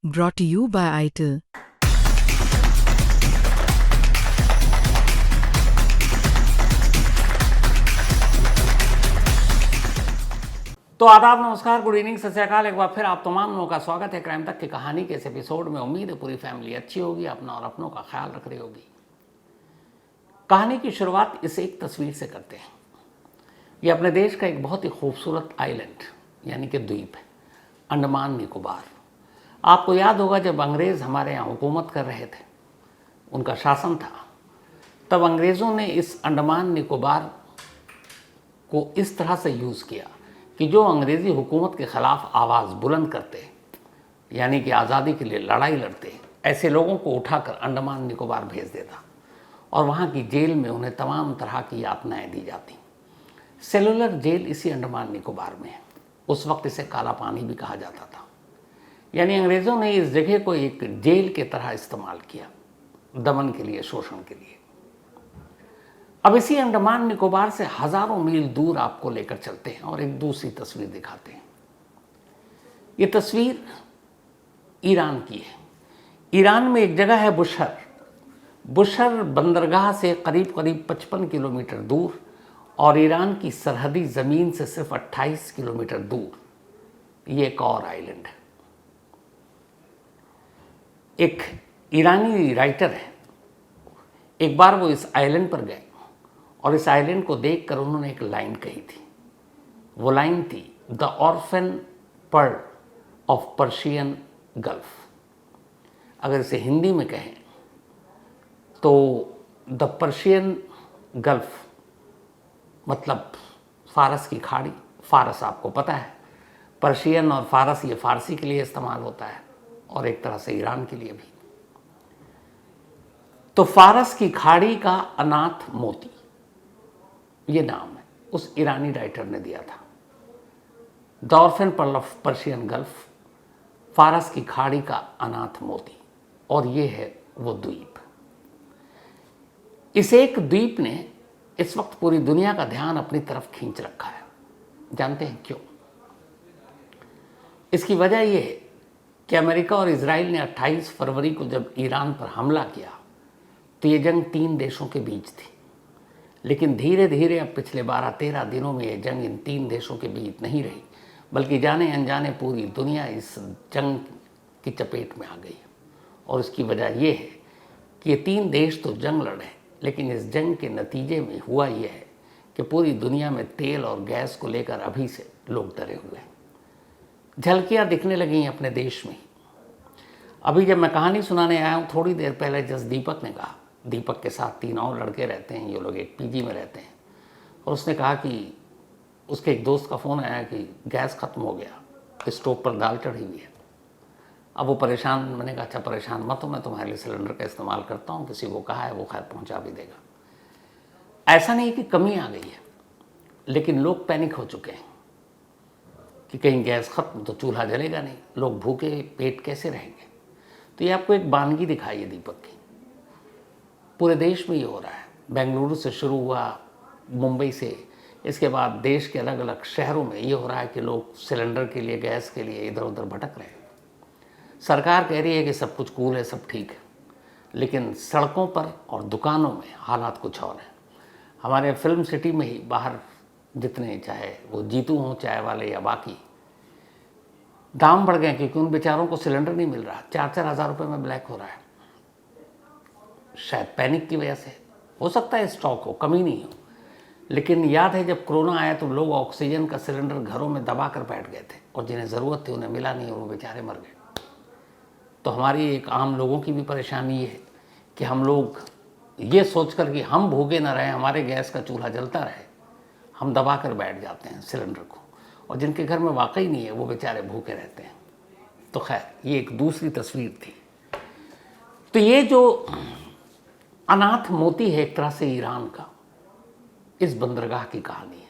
Brought to you by ITIL. तो आदाब, नमस्कार, गुड इवनिंग, सत श्री अकाल। एक बार फिर आप तमाम लोगों का स्वागत है क्राइम तक की कहानी के इस एपिसोड में। उम्मीद है पूरी फैमिली अच्छी होगी, अपना और अपनों का ख्याल रख रही होगी। कहानी की शुरुआत इस एक तस्वीर से करते हैं। ये अपने देश का एक बहुत ही खूबसूरत आइलैंड यानी कि द्वीप है, अंडमान निकोबार। आपको याद होगा जब अंग्रेज़ हमारे यहाँ हुकूमत कर रहे थे, उनका शासन था, तब अंग्रेज़ों ने इस अंडमान निकोबार को इस तरह से यूज़ किया कि जो अंग्रेज़ी हुकूमत के ख़िलाफ़ आवाज़ बुलंद करते, यानी कि आज़ादी के लिए लड़ाई लड़ते, ऐसे लोगों को उठाकर अंडमान निकोबार भेज देता और वहाँ की जेल में उन्हें तमाम तरह की यातनाएं दी जाती। सेलुलर जेल इसी अंडमान निकोबार में है। उस वक्त इसे काला पानी भी कहा जाता था। यानी अंग्रेज़ों ने इस जगह को एक जेल के तरह इस्तेमाल किया, दमन के लिए, शोषण के लिए। अब इसी अंडमान निकोबार से हज़ारों मील दूर आपको लेकर चलते हैं और एक दूसरी तस्वीर दिखाते हैं। ये तस्वीर ईरान की है। ईरान में एक जगह है बुशहर। बुशहर बंदरगाह से करीब करीब 55 किलोमीटर दूर और ईरान की सरहदी ज़मीन से सिर्फ 28 किलोमीटर दूर ये एक और आइलैंड है। एक ईरानी राइटर है, एक बार वो इस आइलैंड पर गए और इस आइलैंड को देखकर उन्होंने एक लाइन कही थी। वो लाइन थी, the orphan pearl of Persian gulf. अगर इसे हिंदी में कहें तो द पर्शियन गल्फ मतलब फारस की खाड़ी। फारस आपको पता है, पर्शियन और फारस ये फारसी के लिए इस्तेमाल होता है और एक तरह से ईरान के लिए भी। तो फारस की खाड़ी का अनाथ मोती, ये नाम है उस ईरानी राइटर ने दिया था। The orphan pearl of Persian gulf, फारस की खाड़ी का अनाथ मोती, और ये है वो द्वीप। इस एक द्वीप ने इस वक्त पूरी दुनिया का ध्यान अपनी तरफ खींच रखा है। जानते हैं क्यों? इसकी वजह यह है कि अमेरिका और इजराइल ने 28 फरवरी को जब ईरान पर हमला किया तो ये जंग 3 देशों के बीच थी। लेकिन धीरे धीरे अब पिछले 12-13 दिनों में ये जंग इन 3 देशों के बीच नहीं रही, बल्कि जाने अनजाने पूरी दुनिया इस जंग की चपेट में आ गई। और इसकी वजह यह है कि ये 3 देश तो जंग लड़े, लेकिन इस जंग के नतीजे में हुआ यह है कि पूरी दुनिया में तेल और गैस को लेकर अभी से लोग डरे हुए हैं। झलकियाँ दिखने लगी हैं अपने देश में। अभी जब मैं कहानी सुनाने आया हूँ, थोड़ी देर पहले जस्ट दीपक ने कहा, दीपक के साथ 3 और लड़के रहते हैं, ये लोग एक पीजी में रहते हैं, और उसने कहा कि उसके एक दोस्त का फ़ोन आया कि गैस ख़त्म हो गया, स्टोव पर दाल चढ़ी हुई है। अब वो परेशान, मैंने कहा अच्छा परेशान मत हो, मैं तुम्हारे लिए सिलेंडर का इस्तेमाल करता हूँ, किसी को कहा है वो खैर पहुँचा भी देगा। ऐसा नहीं कि कमी आ गई है, लेकिन लोग पैनिक हो चुके हैं कि कहीं गैस ख़त्म तो चूल्हा जलेगा नहीं, लोग भूखे पेट कैसे रहेंगे। तो ये आपको एक वानगी दिखाई है दीपक की। पूरे देश में ये हो रहा है। बेंगलुरु से शुरू हुआ, मुंबई से, इसके बाद देश के अलग अलग शहरों में ये हो रहा है कि लोग सिलेंडर के लिए, गैस के लिए इधर उधर भटक रहे हैं। सरकार कह रही है कि सब कुछ कूल है, सब ठीक है, लेकिन सड़कों पर और दुकानों में हालात कुछ और हैं। हमारे फिल्म सिटी में ही बाहर जितने, चाहे वो जीतू हों, चाय वाले या बाकी, दाम बढ़ गए क्योंकि उन बेचारों को सिलेंडर नहीं मिल रहा। 4-4 हज़ार रुपये में ब्लैक हो रहा है। शायद पैनिक की वजह से हो सकता है, स्टॉक हो, कमी नहीं हो। लेकिन याद है जब कोरोना आया तो लोग ऑक्सीजन का सिलेंडर घरों में दबा कर बैठ गए थे और जिन्हें ज़रूरत थी उन्हें मिला नहीं और वो बेचारे मर गए। तो हमारी एक आम लोगों की भी परेशानी ये है कि हम लोग ये सोचकर कि हम भूखे ना रहें, हमारे गैस का चूल्हा जलता रहे, हम दबा कर बैठ जाते हैं सिलेंडर को, और जिनके घर में वाकई नहीं है वो बेचारे भूखे रहते हैं। तो खैर ये एक दूसरी तस्वीर थी। तो ये जो अनाथ मोती है एक तरह से ईरान का, इस बंदरगाह की कहानी है।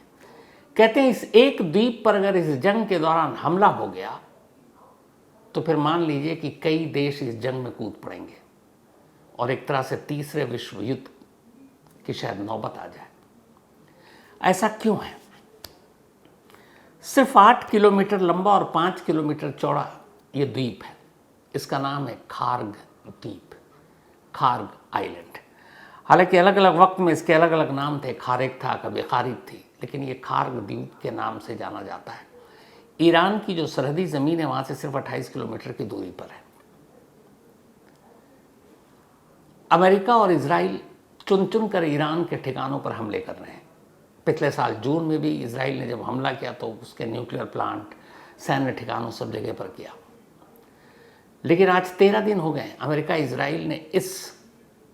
कहते हैं इस एक द्वीप पर अगर इस जंग के दौरान हमला हो गया तो फिर मान लीजिए कि कई देश इस जंग में कूद पड़ेंगे और एक तरह से तीसरे विश्व युद्ध की शायद नौबत आ जाए। ऐसा क्यों है? सिर्फ 8 किलोमीटर लंबा और 5 किलोमीटर चौड़ा ये द्वीप है। इसका नाम है खार्ग द्वीप, खार्ग आइलैंड। हालांकि अलग अलग वक्त में इसके अलग अलग नाम थे, खारिक था, कभी खारिक थी, लेकिन ये खार्ग द्वीप के नाम से जाना जाता है। ईरान की जो सरहदी ज़मीन है वहाँ से सिर्फ 28 किलोमीटर की दूरी पर है। अमेरिका और इजराइल चुन चुन कर ईरान के ठिकानों पर हमले कर रहे हैं। पिछले साल जून में भी इजराइल ने जब हमला किया तो उसके न्यूक्लियर प्लांट, सैन्य ठिकानों सब जगह पर किया। लेकिन आज 13 दिन हो गए, अमेरिका इजराइल ने इस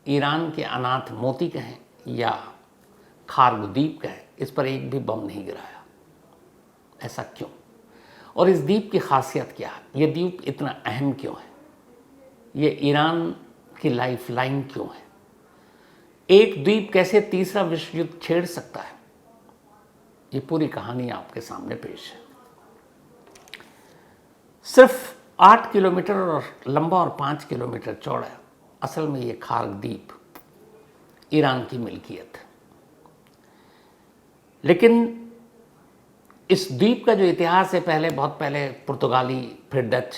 ईरान के अनाथ मोती कहें या खार्ग द्वीप कहें, इस पर एक भी बम नहीं गिराया। ऐसा क्यों? और इस द्वीप की खासियत क्या है? ये द्वीप इतना अहम क्यों है? ये ईरान की लाइफ लाइन क्यों है? एक द्वीप कैसे तीसरा विश्व युद्ध छेड़ सकता है? ये पूरी कहानी आपके सामने पेश है। सिर्फ 8 किलोमीटर और लंबा और 5 किलोमीटर चौड़ा है। असल में ये खार्ग द्वीप ईरान की मिल्कियत है। लेकिन इस द्वीप का जो इतिहास है, बहुत पहले पुर्तगाली, फिर डच,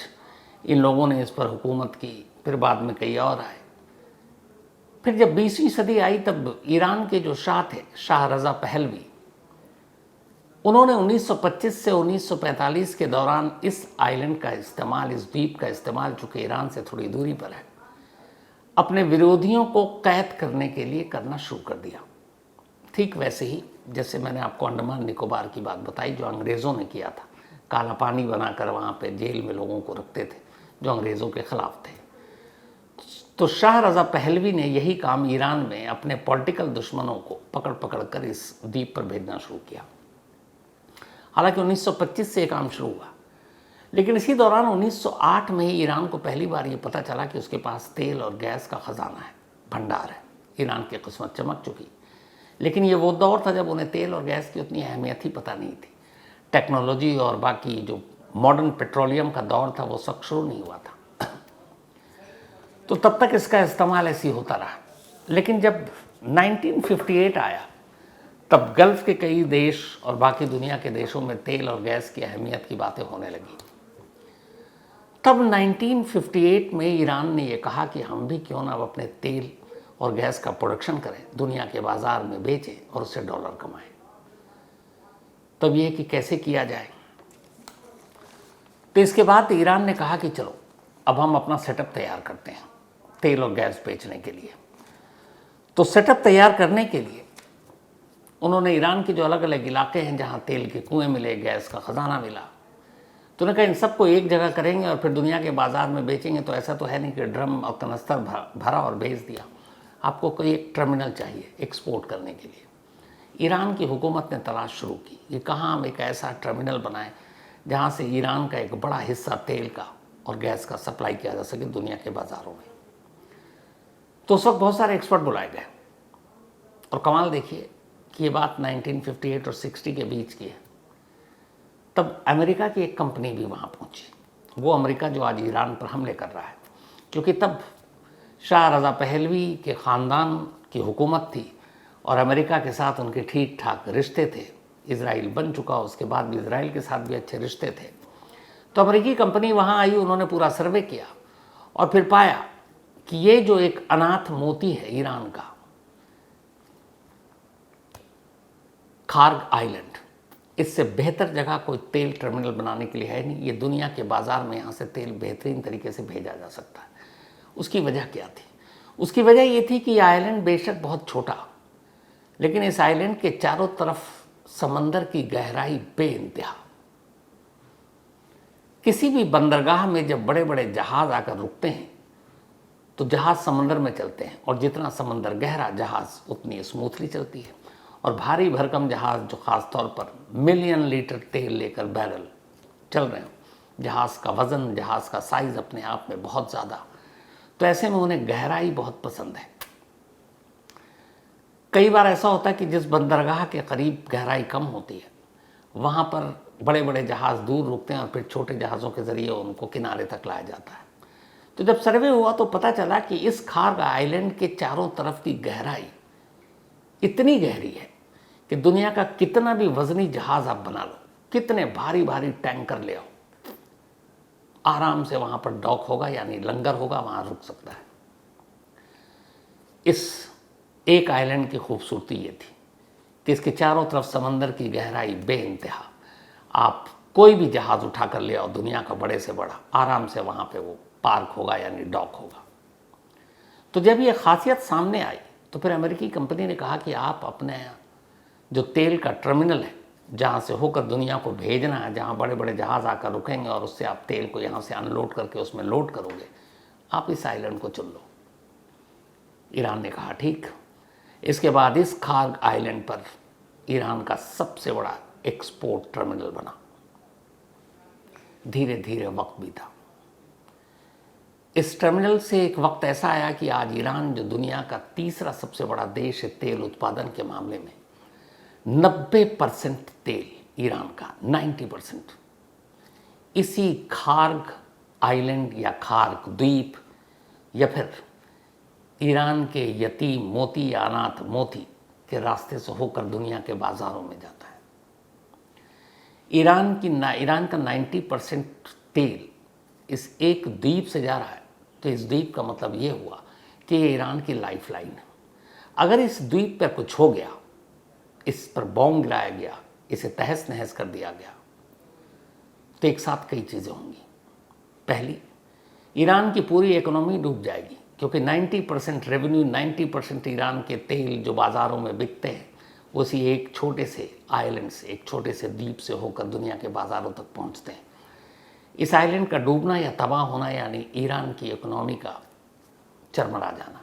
इन लोगों ने इस पर हुकूमत की, फिर बाद में कई और आए। फिर जब 20वीं सदी आई तब ईरान के जो शाह थे, शाह रज़ा पहलवी, उन्होंने 1925 से 1945 के दौरान इस आइलैंड का इस्तेमाल, इस द्वीप का इस्तेमाल, चूँकि ईरान से थोड़ी दूरी पर है, अपने विरोधियों को कैद करने के लिए करना शुरू कर दिया। ठीक वैसे ही जैसे मैंने आपको अंडमान निकोबार की बात बताई, जो अंग्रेज़ों ने किया था। काला पानी बनाकर वहाँ पे जेल में लोगों को रखते थे जो अंग्रेज़ों के ख़िलाफ़ थे। तो शाह रज़ा पहलवी ने यही काम ईरान में अपने पॉलिटिकल दुश्मनों को पकड़ पकड़ कर इस द्वीप पर भेजना शुरू किया। हालांकि 1925 से ये काम शुरू हुआ, लेकिन इसी दौरान 1908 में ही ईरान को पहली बार ये पता चला कि उसके पास तेल और गैस का ख़जाना है, भंडार है। ईरान की किस्मत चमक चुकी। लेकिन ये वो दौर था जब उन्हें तेल और गैस की उतनी अहमियत ही पता नहीं थी। टेक्नोलॉजी और बाकी जो मॉडर्न पेट्रोलियम का दौर था वो सब शुरू नहीं हुआ था। तो तब तक इसका इस्तेमाल ऐसे ही होता रहा। लेकिन जब 1958 आया तब गल्फ़ के कई देश और बाकी दुनिया के देशों में तेल और गैस की अहमियत की बातें होने लगी। तब 1958 में ईरान ने यह कहा कि हम भी क्यों ना अब अपने तेल और गैस का प्रोडक्शन करें, दुनिया के बाज़ार में बेचें और उससे डॉलर कमाएं। तब यह कि कैसे किया जाए। तो इसके बाद ईरान ने कहा कि चलो अब हम अपना सेटअप तैयार करते हैं तेल और गैस बेचने के लिए। तो सेटअप तैयार करने के लिए उन्होंने ईरान के जो अलग अलग इलाके हैं जहाँ तेल के कुएँ मिले, गैस का ख़जाना मिला, तो उन्होंने कहा इन सबको एक जगह करेंगे और फिर दुनिया के बाज़ार में बेचेंगे। तो ऐसा तो है नहीं कि ड्रम और कनस्तर भरा और बेच दिया। आपको कोई एक टर्मिनल चाहिए एक्सपोर्ट करने के लिए। ईरान की हुकूमत ने तलाश शुरू की कि कहाँ हम एक ऐसा टर्मिनल बनाएं जहाँ से ईरान का एक बड़ा हिस्सा तेल का और गैस का सप्लाई किया जा सके दुनिया के बाज़ारों में। तो उस वक्त बहुत सारे एक्सपर्ट बुलाए गए और कमाल देखिए कि ये बात 1958 और 60 के बीच की है। तब अमेरिका की एक कंपनी भी वहाँ पहुँची। वो अमेरिका जो आज ईरान पर हमले कर रहा है, क्योंकि तब शाह रज़ा पहलवी के ख़ानदान की हुकूमत थी और अमेरिका के साथ उनके ठीक ठाक रिश्ते थे। इजराइल बन चुका, उसके बाद भी इजराइल के साथ भी अच्छे रिश्ते थे। तो अमेरिकी कंपनी वहाँ आई, उन्होंने पूरा सर्वे किया और फिर पाया कि ये जो एक अनाथ मोती है ईरान का, खार्ग आइलैंड, इससे बेहतर जगह कोई तेल टर्मिनल बनाने के लिए है नहीं। ये दुनिया के बाज़ार में यहाँ से तेल बेहतरीन तरीके से भेजा जा सकता है। उसकी वजह क्या थी? उसकी वजह ये थी कि ये आइलैंड बेशक बहुत छोटा, लेकिन इस आइलैंड के चारों तरफ समंदर की गहराई बेइंतहा। किसी भी बंदरगाह में जब बड़े बड़े जहाज़ आकर रुकते हैं तो जहाज़ समंदर में चलते हैं और जितना समंदर गहरा जहाज़ उतनी स्मूथली चलती है। और भारी भरकम जहाज़ जो ख़ास तौर पर मिलियन लीटर तेल लेकर बैरल चल रहे हैं, जहाज़ का वज़न, जहाज़ का साइज़ अपने आप में बहुत ज़्यादा, तो ऐसे में उन्हें गहराई बहुत पसंद है। कई बार ऐसा होता है कि जिस बंदरगाह के करीब गहराई कम होती है वहाँ पर बड़े बड़े जहाज़ दूर रुकते हैं और फिर छोटे जहाज़ों के ज़रिए उनको किनारे तक लाया जाता है। तो जब सर्वे हुआ तो पता चला कि इस खार्ग आइलैंड के चारों तरफ की गहराई इतनी गहरी है कि दुनिया का कितना भी वज़नी जहाज़ आप बना लो, कितने भारी भारी टैंकर ले आओ, आराम से वहाँ पर डॉक होगा, यानी लंगर होगा, वहाँ रुक सकता है। इस एक आइलैंड की खूबसूरती ये थी कि इसके चारों तरफ समंदर की गहराई बेइंतहा। आप कोई भी जहाज़ उठा कर ले आओ दुनिया का बड़े से बड़ा, आराम से वहाँ पे वो पार्क होगा यानी डॉक होगा। तो जब ये खासियत सामने आई तो फिर अमेरिकी कंपनी ने कहा कि आप अपने जो तेल का टर्मिनल है, जहाँ से होकर दुनिया को भेजना है, जहाँ बड़े बड़े जहाज़ आकर रुकेंगे और उससे आप तेल को यहाँ से अनलोड करके उसमें लोड करोगे, आप इस आइलैंड को चुन लो। ईरान ने कहा ठीक। इसके बाद इस खार्ग आइलैंड पर ईरान का सबसे बड़ा एक्सपोर्ट टर्मिनल बना। धीरे धीरे वक्त बीता। इस टर्मिनल से एक वक्त ऐसा आया कि आज ईरान, जो दुनिया का तीसरा सबसे बड़ा देश है तेल उत्पादन के मामले में, 90% तेल ईरान का, 90% इसी खार्ग आइलैंड या खार्ग द्वीप या फिर ईरान के यतीम मोती या अनाथ मोती के रास्ते से होकर दुनिया के बाज़ारों में जाता है। ईरान का 90% तेल इस एक द्वीप से जा रहा है। तो इस द्वीप का मतलब ये हुआ कि ये ईरान की लाइफ लाइन है। अगर इस द्वीप पर कुछ हो गया, इस पर बॉम्ब गिराया गया, इसे तहस नहस कर दिया गया, तो एक साथ कई चीज़ें होंगी। पहली, ईरान की पूरी इकोनॉमी डूब जाएगी, क्योंकि 90% रेवेन्यू, 90% ईरान के तेल जो बाज़ारों में बिकते हैं उसी एक छोटे से आइलैंड से, एक छोटे से द्वीप से होकर दुनिया के बाज़ारों तक पहुंचते हैं। इस आइलैंड का डूबना या तबाह होना यानी ईरान की इकोनॉमी का चरमरा जाना।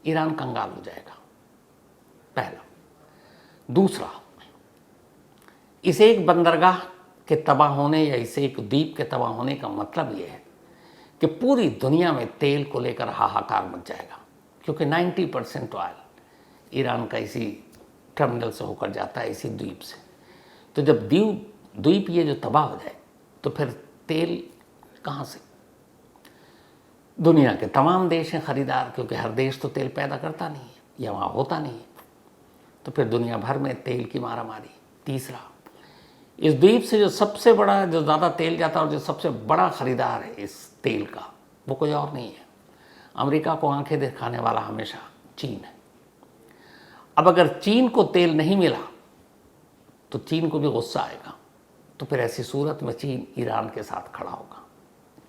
ईरान कंगाल हो जाएगा, पहला। दूसरा, इस एक बंदरगाह के तबाह होने या इस एक द्वीप के तबाह होने का मतलब ये है कि पूरी दुनिया में तेल को लेकर हाहाकार मच जाएगा, क्योंकि 90% ऑयल ईरान का इसी टर्मिनल से होकर जाता है, इसी द्वीप से। तो जब द्वीप ये जो तबाह हो जाए तो फिर तेल कहाँ से? दुनिया के तमाम देश हैं खरीदार, क्योंकि हर देश तो तेल पैदा करता नहीं है या वहाँ होता नहीं है। तो फिर दुनिया भर में तेल की मारामारी। तीसरा, इस द्वीप से जो सबसे बड़ा, जो ज़्यादा तेल जाता है और जो सबसे बड़ा खरीदार है इस तेल का, वो कोई और नहीं है, अमेरिका को आंखें दिखाने वाला हमेशा चीन है। अब अगर चीन को तेल नहीं मिला तो चीन को भी गुस्सा आएगा, तो फिर ऐसी सूरत में चीन ईरान के साथ खड़ा होगा।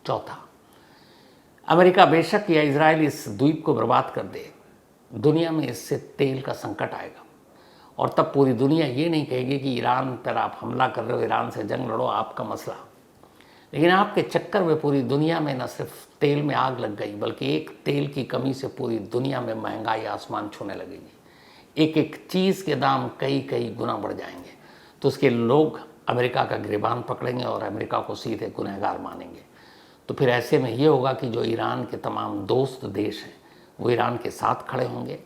चौथा, अमेरिका बेशक या इजराइल इस द्वीप को बर्बाद कर दे, दुनिया में इससे तेल का संकट आएगा, और तब पूरी दुनिया ये नहीं कहेगी कि ईरान पर आप हमला कर रहे हो, ईरान से जंग लड़ो, आपका मसला। लेकिन आपके चक्कर में पूरी दुनिया में न सिर्फ तेल में आग लग गई, बल्कि एक तेल की कमी से पूरी दुनिया में महंगाई आसमान छूने लगेगी। एक एक चीज़ के दाम कई कई गुना बढ़ जाएंगे। तो उसके लोग अमेरिका का गिरबान पकड़ेंगे और अमेरिका को सीधे गुनहगार मानेंगे। तो फिर ऐसे में ये होगा कि जो ईरान के तमाम दोस्त देश हैं वो ईरान के साथ खड़े होंगे,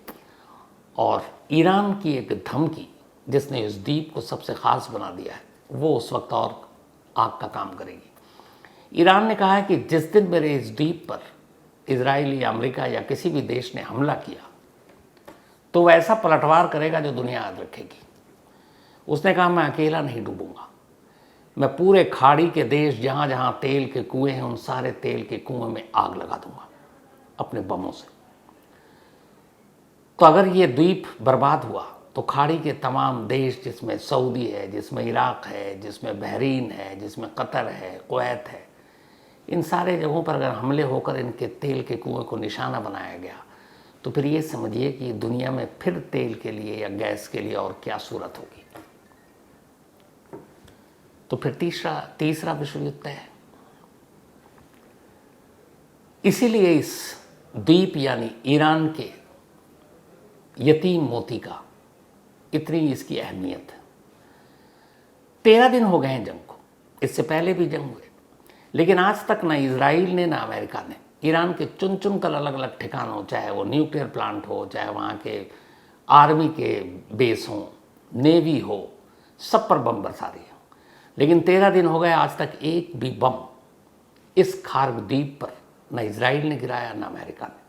और ईरान की एक धमकी जिसने इस द्वीप को सबसे ख़ास बना दिया है, वो उस वक्त और आग का काम करेगी। ईरान ने कहा है कि जिस दिन मेरे इस द्वीप पर इजराइल या अमेरिका या किसी भी देश ने हमला किया तो वह ऐसा पलटवार करेगा जो दुनिया याद रखेगी। उसने कहा मैं अकेला नहीं डूबूंगा, मैं पूरे खाड़ी के देश जहाँ जहाँ तेल के कुएं हैं उन सारे तेल के कुएं में आग लगा दूंगा अपने बमों से। तो अगर ये द्वीप बर्बाद हुआ तो खाड़ी के तमाम देश, जिसमें सऊदी है, जिसमें इराक़ है, जिसमें बहरीन है, जिसमें कतर है, कुवैत है, इन सारे जगहों पर अगर हमले होकर इनके तेल के कुएं को निशाना बनाया गया तो फिर ये समझिए कि दुनिया में फिर तेल के लिए या गैस के लिए और क्या सूरत होगी। तो फिर तीसरा विश्व युद्ध है। इसीलिए इस द्वीप यानी ईरान के यतीम मोती का इतनी इसकी अहमियत है। 13 दिन हो गए हैं जंग को, इससे पहले भी जंग हुए, लेकिन आज तक ना इजराइल ने ना अमेरिका ने ईरान के चुन चुन कर अलग अलग ठिकानों, चाहे वो न्यूक्लियर प्लांट हो, चाहे वहाँ के आर्मी के बेस हों, नेवी हो, सब पर बम बरसा रही हो। लेकिन 13 दिन हो गए, आज तक एक भी बम इस खार्ग द्वीप पर न इजराइल ने गिराया न अमेरिका ने।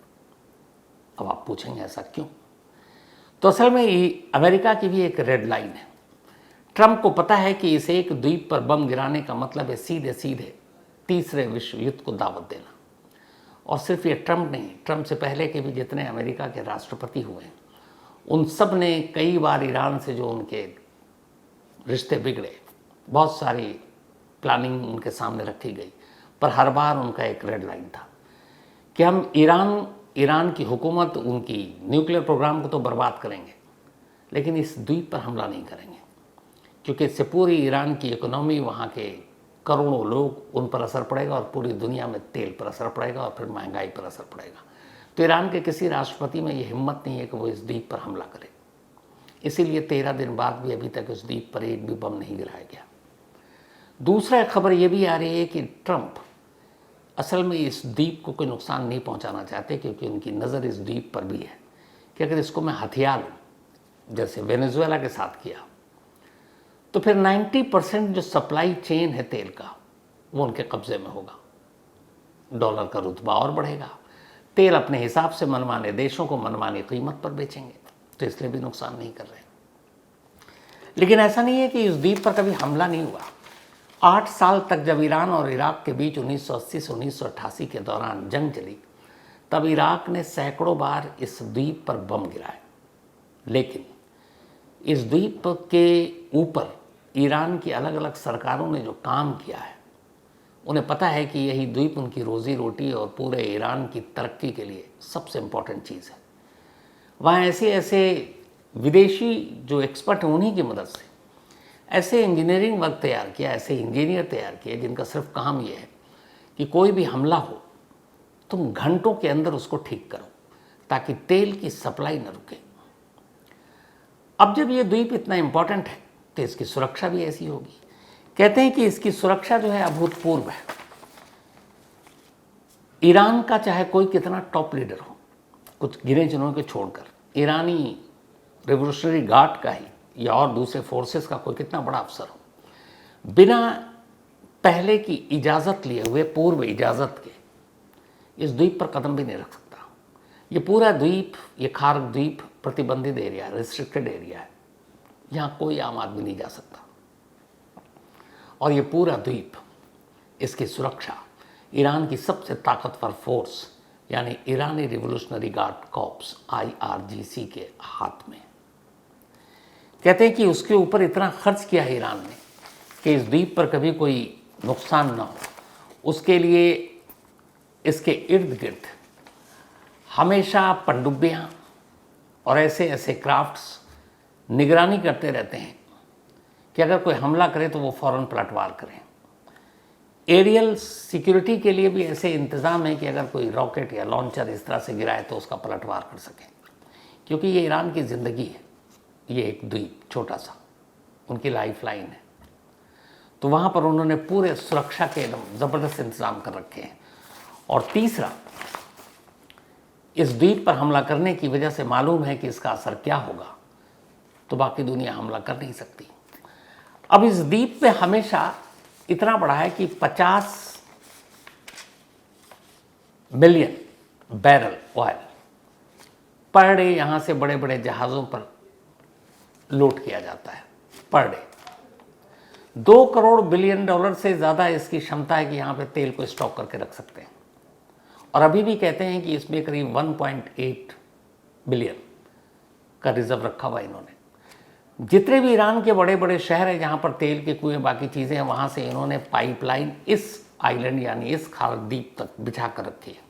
अब आप पूछेंगे ऐसा क्यों? तो असल में अमेरिका की भी एक रेड लाइन है। ट्रंप को पता है कि इस एक द्वीप पर बम गिराने का मतलब है सीधे सीधे तीसरे विश्व युद्ध को दावत देना। और सिर्फ ये ट्रंप नहीं, ट्रंप से पहले के भी जितने अमेरिका के राष्ट्रपति हुए हैं उन सब ने कई बार ईरान से जो उनके रिश्ते बिगड़े, बहुत सारी प्लानिंग उनके सामने रखी गई, पर हर बार उनका एक रेड लाइन था कि हम ईरान की हुकूमत, उनकी न्यूक्लियर प्रोग्राम को तो बर्बाद करेंगे, लेकिन इस द्वीप पर हमला नहीं करेंगे, क्योंकि इससे पूरी ईरान की इकोनॉमी, वहाँ के करोड़ों लोग, उन पर असर पड़ेगा और पूरी दुनिया में तेल पर असर पड़ेगा और फिर महंगाई पर असर पड़ेगा। तो ईरान के किसी राष्ट्रपति में ये हिम्मत नहीं है कि वो इस द्वीप पर हमला करे। इसीलिए 13 दिन बाद भी अभी तक उस द्वीप पर एक भी बम नहीं गिराया गया। दूसरा खबर ये भी आ रही है कि ट्रंप असल में इस द्वीप को कोई नुकसान नहीं पहुंचाना चाहते, क्योंकि उनकी नज़र इस द्वीप पर भी है कि अगर इसको मैं हथिया लूँ, जैसे वेनेजुएला के साथ किया, तो फिर 90% जो सप्लाई चेन है तेल का वो उनके कब्जे में होगा, डॉलर का रुतबा और बढ़ेगा, तेल अपने हिसाब से मनमाने देशों को मनमानी कीमत पर बेचेंगे, तो इसलिए भी नुकसान नहीं कर रहे। लेकिन ऐसा नहीं है कि इस द्वीप पर कभी हमला नहीं हुआ। 8 साल तक जब ईरान और इराक के बीच 1980 से 1988 के दौरान जंग चली, तब इराक ने सैकड़ों बार इस द्वीप पर बम गिराए, लेकिन इस द्वीप के ऊपर ईरान की अलग अलग सरकारों ने जो काम किया है, उन्हें पता है कि यही द्वीप उनकी रोज़ी रोटी और पूरे ईरान की तरक्की के लिए सबसे इम्पॉर्टेंट चीज़ है। वहाँ ऐसे विदेशी जो एक्सपर्ट हैं उन्हीं की मदद से ऐसे इंजीनियरिंग वर्क तैयार किया, ऐसे इंजीनियर तैयार किए जिनका सिर्फ काम ये है कि कोई भी हमला हो तुम घंटों के अंदर उसको ठीक करो, ताकि तेल की सप्लाई न रुके। अब जब ये द्वीप इतना इम्पॉर्टेंट है तो इसकी सुरक्षा भी ऐसी होगी। कहते हैं कि इसकी सुरक्षा जो है अभूतपूर्व है। ईरान का चाहे कोई कितना टॉप लीडर हो, कुछ गिने चुनों के छोड़कर, ईरानी रिवोल्यूशनरी गार्ड का ही या और दूसरे फोर्सेस का कोई कितना बड़ा अफसर हो, बिना पहले की इजाज़त लिए हुए, पूर्व इजाज़त के, इस द्वीप पर कदम भी नहीं रख सकता। ये पूरा द्वीप, ये खार्क द्वीप प्रतिबंधित एरिया है, रिस्ट्रिक्टेड एरिया है, यहाँ कोई आम आदमी नहीं जा सकता। और ये पूरा द्वीप, इसकी सुरक्षा ईरान की सबसे ताकतवर फोर्स यानी ईरानी रिवोल्यूशनरी गार्ड कॉर्प्स IRGC के हाथ में। कहते हैं कि उसके ऊपर इतना खर्च किया है ईरान ने कि इस द्वीप पर कभी कोई नुकसान ना हो, उसके लिए इसके इर्द गिर्द हमेशा पनडुब्बियाँ और ऐसे क्राफ्ट्स निगरानी करते रहते हैं कि अगर कोई हमला करे तो वो फ़ौरन पलटवार करें। एरियल सिक्योरिटी के लिए भी ऐसे इंतज़ाम है कि अगर कोई रॉकेट या लॉन्चर इस तरह से गिराए तो उसका पलटवार कर सकें, क्योंकि ये ईरान की ज़िंदगी है। ये एक द्वीप छोटा सा उनकी लाइफ लाइन है, तो वहाँ पर उन्होंने पूरे सुरक्षा के एकदम ज़बरदस्त इंतज़ाम कर रखे हैं। और तीसरा, इस द्वीप पर हमला करने की वजह से मालूम है कि इसका असर क्या होगा, तो बाकी दुनिया हमला कर नहीं सकती। अब इस द्वीप पे हमेशा इतना बड़ा है कि 50 million barrel oil per day यहाँ से बड़े बड़े जहाज़ों पर लोड किया जाता है per day. 2 crore billion dollar से ज़्यादा इसकी क्षमता है कि यहाँ पे तेल को स्टॉक करके रख सकते हैं। और अभी भी कहते हैं कि इसमें करीब 1.8 बिलियन का रिजर्व रखा हुआ इन्होंने। जितने भी ईरान के बड़े बड़े शहर हैं जहाँ पर तेल के कुएं, बाकी चीज़ें हैं, वहाँ से इन्होंने पाइपलाइन इस आइलैंड यानी इस खार्क द्वीप तक बिछा कर रखी है,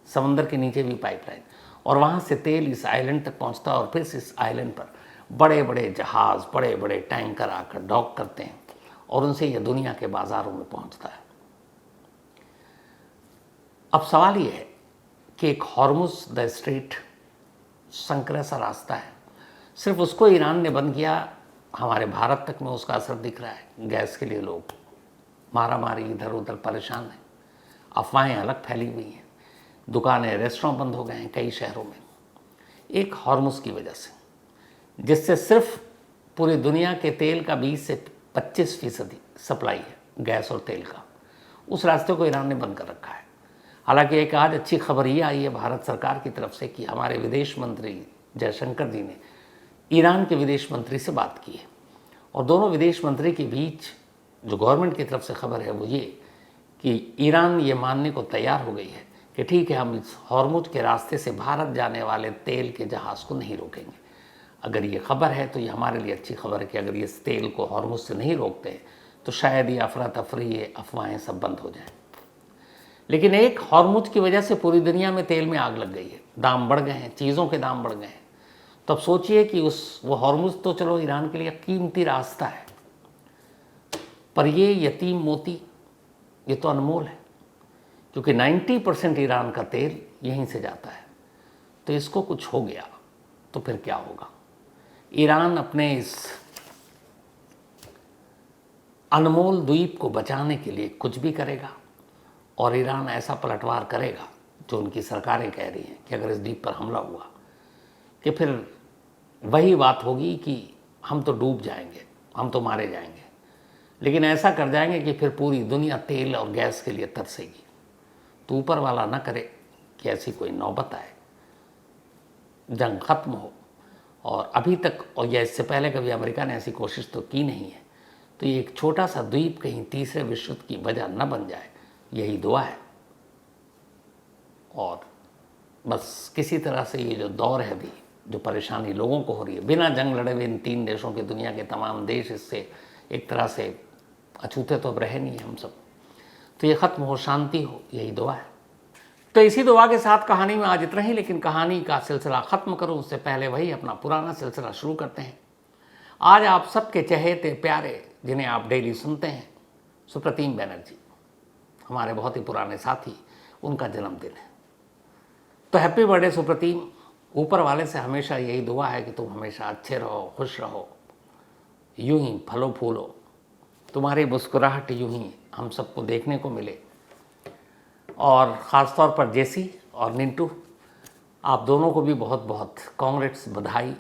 समंदर के नीचे भी पाइपलाइन, और वहाँ से तेल इस आइलैंड तक पहुँचता है और फिर इस आइलैंड पर बड़े बड़े जहाज़, बड़े बड़े टैंकर आकर डॉक करते हैं और उनसे यह दुनिया के बाज़ारों में पहुँचता है। अब सवाल ये है कि एक हॉर्मुज़ द स्ट्रेट संकरा सा रास्ता है, सिर्फ उसको ईरान ने बंद किया, हमारे भारत तक में उसका असर दिख रहा है। गैस के लिए लोग मारा मारी, इधर उधर परेशान हैं, अफवाहें अलग फैली हुई हैं, दुकानें, रेस्टोरेंट बंद हो गए हैं कई शहरों में, एक हॉर्मुज़ की वजह से, जिससे सिर्फ पूरी दुनिया के तेल का 20 से 25% सप्लाई है, गैस और तेल का। उस रास्ते को ईरान ने बंद कर रखा है। हालांकि एक आज अच्छी खबर ये आई है भारत सरकार की तरफ से कि हमारे विदेश मंत्री जयशंकर जी ने ईरान के विदेश मंत्री से बात की है, और दोनों विदेश मंत्री के बीच जो गवर्नमेंट की तरफ से खबर है वो ये कि ईरान ये मानने को तैयार हो गई है कि ठीक है, हम इस हॉर्मुज के रास्ते से भारत जाने वाले तेल के जहाज़ को नहीं रोकेंगे। अगर ये खबर है तो ये हमारे लिए अच्छी खबर है कि अगर ये तेल को हॉर्मुज से नहीं रोकते तो शायद ये अफरा तफरी, ये अफवाहें सब बंद हो जाएं। लेकिन एक हॉर्मुज की वजह से पूरी दुनिया में तेल में आग लग गई है, दाम बढ़ गए हैं, चीज़ों के दाम बढ़ गए हैं। तो अब सोचिए कि वो हॉर्मुज तो चलो ईरान के लिए कीमती रास्ता है, पर ये यतीम मोती ये तो अनमोल है, क्योंकि 90% ईरान का तेल यहीं से जाता है। तो इसको कुछ हो गया तो फिर क्या होगा? ईरान अपने इस अनमोल द्वीप को बचाने के लिए कुछ भी करेगा, और ईरान ऐसा पलटवार करेगा जो उनकी सरकारें कह रही हैं कि अगर इस द्वीप पर हमला हुआ कि फिर वही बात होगी कि हम तो डूब जाएंगे, हम तो मारे जाएंगे। लेकिन ऐसा कर जाएंगे कि फिर पूरी दुनिया तेल और गैस के लिए तरसेगी। तो ऊपर वाला ना करे कि ऐसी कोई नौबत आए, जंग ख़त्म हो। और अभी तक, और या इससे पहले कभी अमेरिका ने ऐसी कोशिश तो की नहीं है। तो ये एक छोटा सा द्वीप कहीं तीसरे विश्व युद्ध की वजह न बन जाए, यही दुआ है। और बस किसी तरह से ये जो दौर है अभी, जो परेशानी लोगों को हो रही है, बिना जंग लड़े हुए इन 3 देशों के, दुनिया के तमाम देश इससे एक तरह से अछूते तो अब रहे नहीं हम सब। तो ये ख़त्म हो, शांति हो, यही दुआ है। तो इसी दुआ के साथ कहानी में आज इतना ही, लेकिन कहानी का सिलसिला ख़त्म करूँ उससे पहले वही अपना पुराना सिलसिला शुरू करते हैं। आज आप सबके चहेते प्यारे, जिन्हें आप डेली सुनते हैं, सुप्रतिम बैनर्जी, हमारे बहुत ही पुराने साथी, उनका जन्मदिन है। तो हैप्पी बर्थडे सुप्रतिम। ऊपर वाले से हमेशा यही दुआ है कि तुम हमेशा अच्छे रहो, खुश रहो, यूं ही फलो फूलो, तुम्हारी मुस्कुराहट यूं ही हम सबको देखने को मिले। और ख़ास तौर पर जेसी और निंटू, आप दोनों को भी बहुत बहुत कांग्रेट्स, बधाई,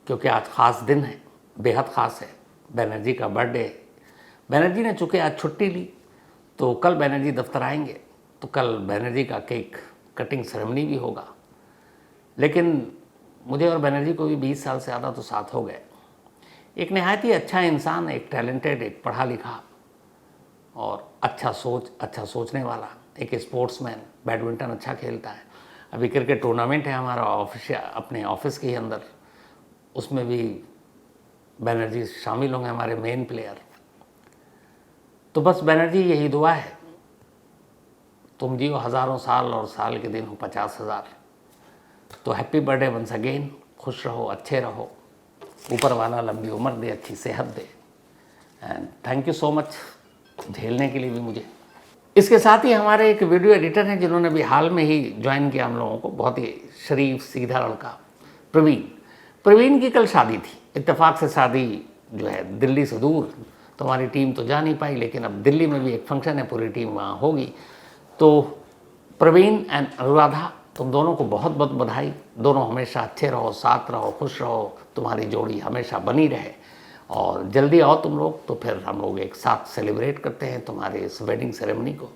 क्योंकि आज ख़ास दिन है, बेहद ख़ास है, बैनर्जी का बर्थडे। बैनर्जी ने चूँकि आज छुट्टी ली, तो कल बैनर्जी दफ्तर आएंगे, तो कल बैनर्जी का केक कटिंग सेरेमनी भी होगा। लेकिन मुझे और बैनर्जी को भी 20 साल से ज़्यादा तो साथ हो गए। एक नहायत ही अच्छा इंसान, एक टैलेंटेड, एक पढ़ा लिखा और अच्छा सोचने वाला, एक स्पोर्ट्समैन, बैडमिंटन अच्छा खेलता है। अभी क्रिकेट टूर्नामेंट है हमारा अपने ऑफिस के ही अंदर, उसमें भी बैनर्जी शामिल होंगे, हमारे मेन प्लेयर। तो बस बैनर्जी यही दुआ है, तुम जियो हज़ारों साल और साल के दिन हो 50,000। तो हैप्पी बर्थडे वंस अगेन, खुश रहो, अच्छे रहो, ऊपर वाला लंबी उम्र दे, अच्छी सेहत दे। And thank you so much झेलने के लिए भी मुझे। इसके साथ ही हमारे एक वीडियो एडिटर हैं जिन्होंने भी हाल में ही ज्वाइन किया हम लोगों को, बहुत ही शरीफ सीधा लड़का, प्रवीण की कल शादी थी। इत्तेफाक से शादी जो है दिल्ली से दूर, तो हमारी टीम तो जा नहीं पाई, लेकिन अब दिल्ली में भी एक फंक्शन है, पूरी टीम वहाँ होगी। तो प्रवीण एंड अनुराधा, तुम दोनों को बहुत बहुत बधाई। दोनों हमेशा अच्छे रहो, साथ रहो, खुश रहो, तुम्हारी जोड़ी हमेशा बनी रहे। और जल्दी आओ तुम लोग, तो फिर हम लोग एक साथ सेलिब्रेट करते हैं तुम्हारे इस वेडिंग सेरेमनी को।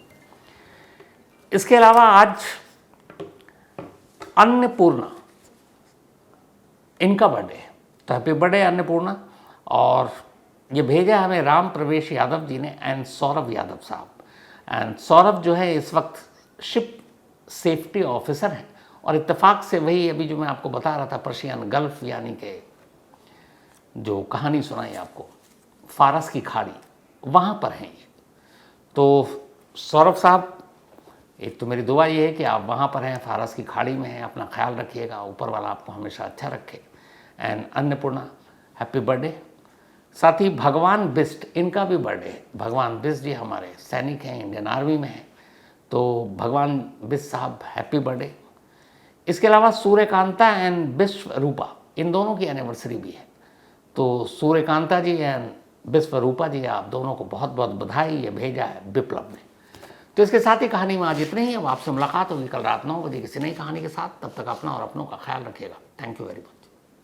इसके अलावा आज अन्नपूर्णा, इनका बर्थडे है, तो हैप्पी बर्थडे अन्नपूर्णा। और ये भेजा हमें राम प्रवेश यादव जी ने एंड सौरभ यादव साहब। एंड सौरभ जो है इस वक्त शिप सेफ्टी ऑफिसर हैं, और इत्तेफाक से वही अभी जो मैं आपको बता रहा था, पर्शियन गल्फ, यानी कि जो कहानी सुनाई आपको, फारस की खाड़ी, वहाँ पर हैं ये। तो सौरभ साहब, एक तो मेरी दुआ ये है कि आप वहाँ पर हैं, फारस की खाड़ी में हैं, अपना ख्याल रखिएगा, ऊपर वाला आपको हमेशा अच्छा रखे। And Annapurna, happy birthday. साथ ही भगवान बिस्ट, इनका भी बर्थडे है। भगवान बिस्ट जी हमारे सैनिक हैं, इंडियन आर्मी में हैं, तो भगवान बिस्ट साहब हैप्पी बर्थडे। इसके अलावा सूर्यकांता एंड विश्वरूपा, इन दोनों की एनिवर्सरी भी है। तो सूर्यकांता जी एंड विश्वरूपा जी, आप दोनों को बहुत बहुत बधाई, ये भेजा है विप्लव ने। तो इसके साथ ही कहानी में आज इतने ही। अब आपसे मुलाकात होगी कल रात 9 बजे किसी नई कहानी के साथ। तब तक अपना और अपनों का ख्याल रखिएगा। Thank you very much.